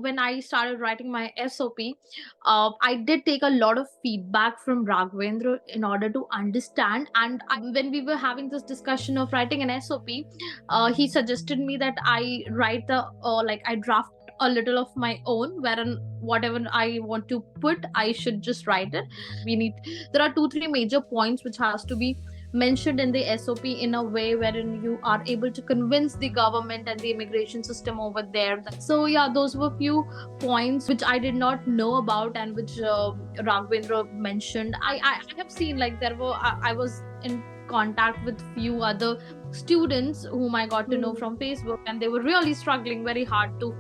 When I started writing my SOP, I did take a lot of feedback from Raghavendra in order to understand. And when we were having this discussion of writing an SOP, he suggested me that I write I draft a little of my own, wherein whatever I want to put, I should just write it. We need There are two, three major points which has to be mentioned in the SOP in a way wherein you are able to convince the government and the immigration system over there. So yeah, those were few points which I did not know about and which Raghavendra mentioned. I have seen like I was in contact with few other students whom I got to know from Facebook, and they were really struggling very hard to,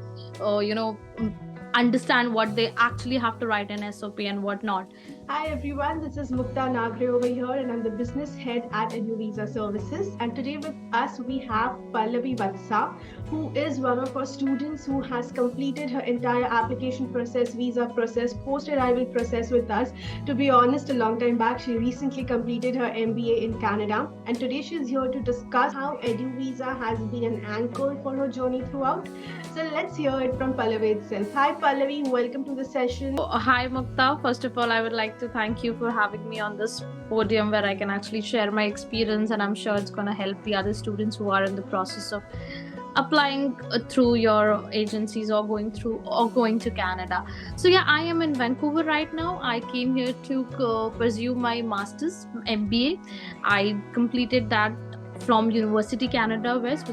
understand what they actually have to write in SOP and what not. Hi everyone, this is Mukta Nagre over here, and I'm the business head at Visa Services. And today with us we have Pallavi Vatsa, who is one of our students who has completed her entire application process, visa process, post-arrival process with us. To be honest, a long time back, she recently completed her MBA in Canada, and today she's here to discuss how Visa has been an anchor for her journey throughout. So let's hear it from Pallavi itself. Hi Pallavi, welcome to the session. Hi Mukta. First of all, I would like to thank you for having me on this podium where I can actually share my experience, and I'm sure it's going to help the other students who are in the process of applying through your agencies or going to Canada. So yeah, I am in Vancouver right now. I came here to pursue my master's MBA. I completed that from University Canada West.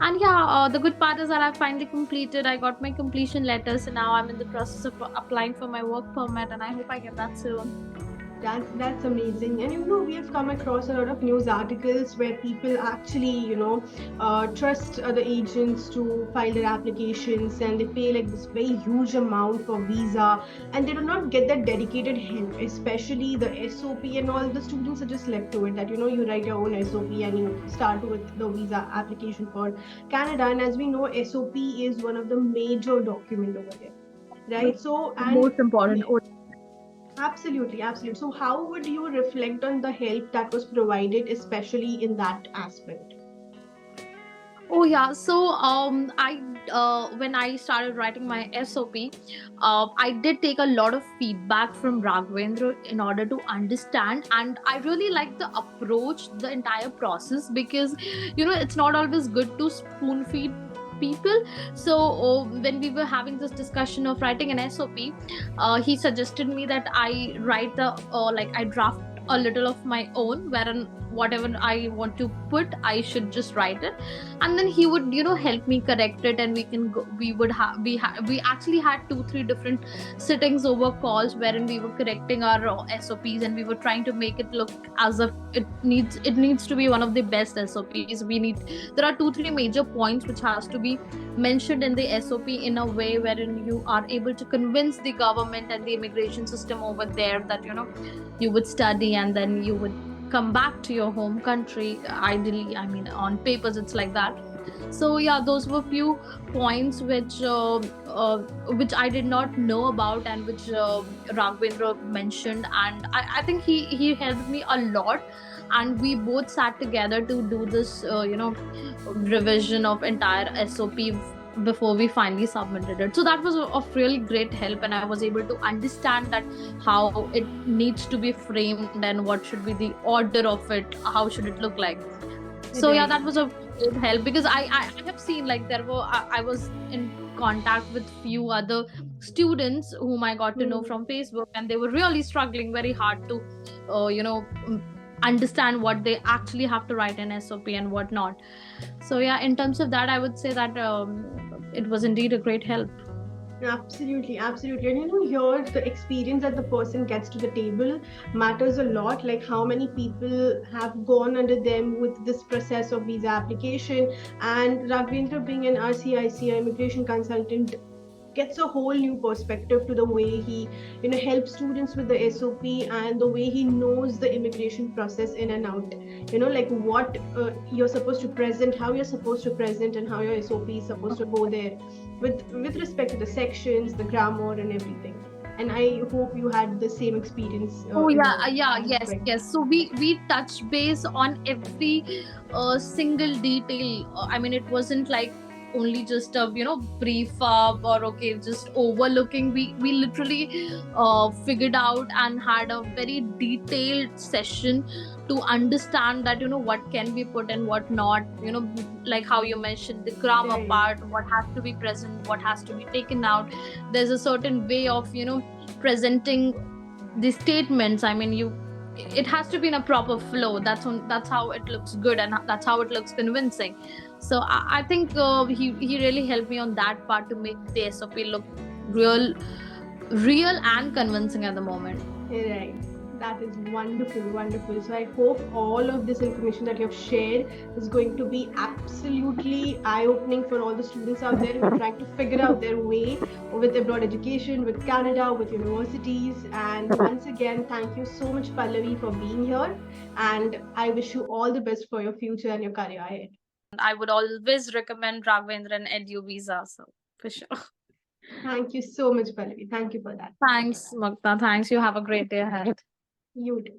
And yeah, the good part is that I finally completed. I got my completion letter, so now I'm in the process of applying for my work permit, and I hope I get that soon. That's amazing. And we have come across a lot of news articles where people actually trust other agents to file their applications, and they pay like this very huge amount for visa, and they do not get that dedicated help, especially the SOP and all. The students are just left to it that you write your own SOP and you start with the visa application for Canada. And as we know, SOP is one of the major document over there, right? So and most important. Absolutely, absolutely. So, how would you reflect on the help that was provided, especially in that aspect? Oh yeah, so I when I started writing my SOP, I did take a lot of feedback from Raghavendra in order to understand, and I really like the approach, the entire process, because it's not always good to spoon feed people. So when we were having this discussion of writing an SOP, he suggested me that I write I draft a little of my own, wherein whatever I want to put, I should just write it, and then he would help me correct it, and we actually had 2-3 different sittings over calls wherein we were correcting our SOPs, and we were trying to make it look as if it needs to be one of the best SOPs. There are 2-3 major points which has to be mentioned in the SOP in a way wherein you are able to convince the government and the immigration system over there that you would study and then you would come back to your home country. Ideally, I mean, on papers it's like that. So yeah, those were few points which I did not know about and which Raghavendra mentioned, and I think he helped me a lot, and we both sat together to do this revision of entire SOP before we finally submitted it. So that was of really great help, and I was able to understand that how it needs to be framed and what should be the order of it, how should it look like. So yeah, that was a great help, because I have seen like I was in contact with few other students whom I got to know from Facebook, and they were really struggling very hard to understand what they actually have to write in SOP and what not. So yeah, in terms of that, I would say that it was indeed a great help. Absolutely, absolutely. And here the experience that the person gets to the table matters a lot. Like how many people have gone under them with this process of visa application. And Raghavendra, being an RCIC, immigration consultant, gets a whole new perspective to the way he helps students with the SOP, and the way he knows the immigration process in and out, like what you're supposed to present, how you're supposed to present, and how your SOP is supposed to go there with respect to the sections, the grammar, and everything. And I hope you had the same experience. Yes. So we touched base on every single detail. I mean, it wasn't like only just a brief or okay just overlooking. We literally figured out and had a very detailed session to understand that what can be put and what not, like how you mentioned the grammar Right. part, what has to be present, what has to be taken out. There's a certain way of presenting the statements. I mean, it has to be in a proper flow. That's how it looks good, and that's how it looks convincing. So I think he really helped me on that part to make the SOP look real, real and convincing at the moment. Right. That is wonderful, wonderful. So I hope all of this information that you have shared is going to be absolutely eye-opening for all the students out there who are trying to figure out their way with abroad education, with Canada, with universities. And once again, thank you so much, Pallavi, for being here. And I wish you all the best for your future and your career ahead. I would always recommend Raghavendra and Edu Visa, so for sure. Thank you so much, Pallavi. Thank you for that. Thanks, Mukta. Thanks. You have a great day ahead. You too.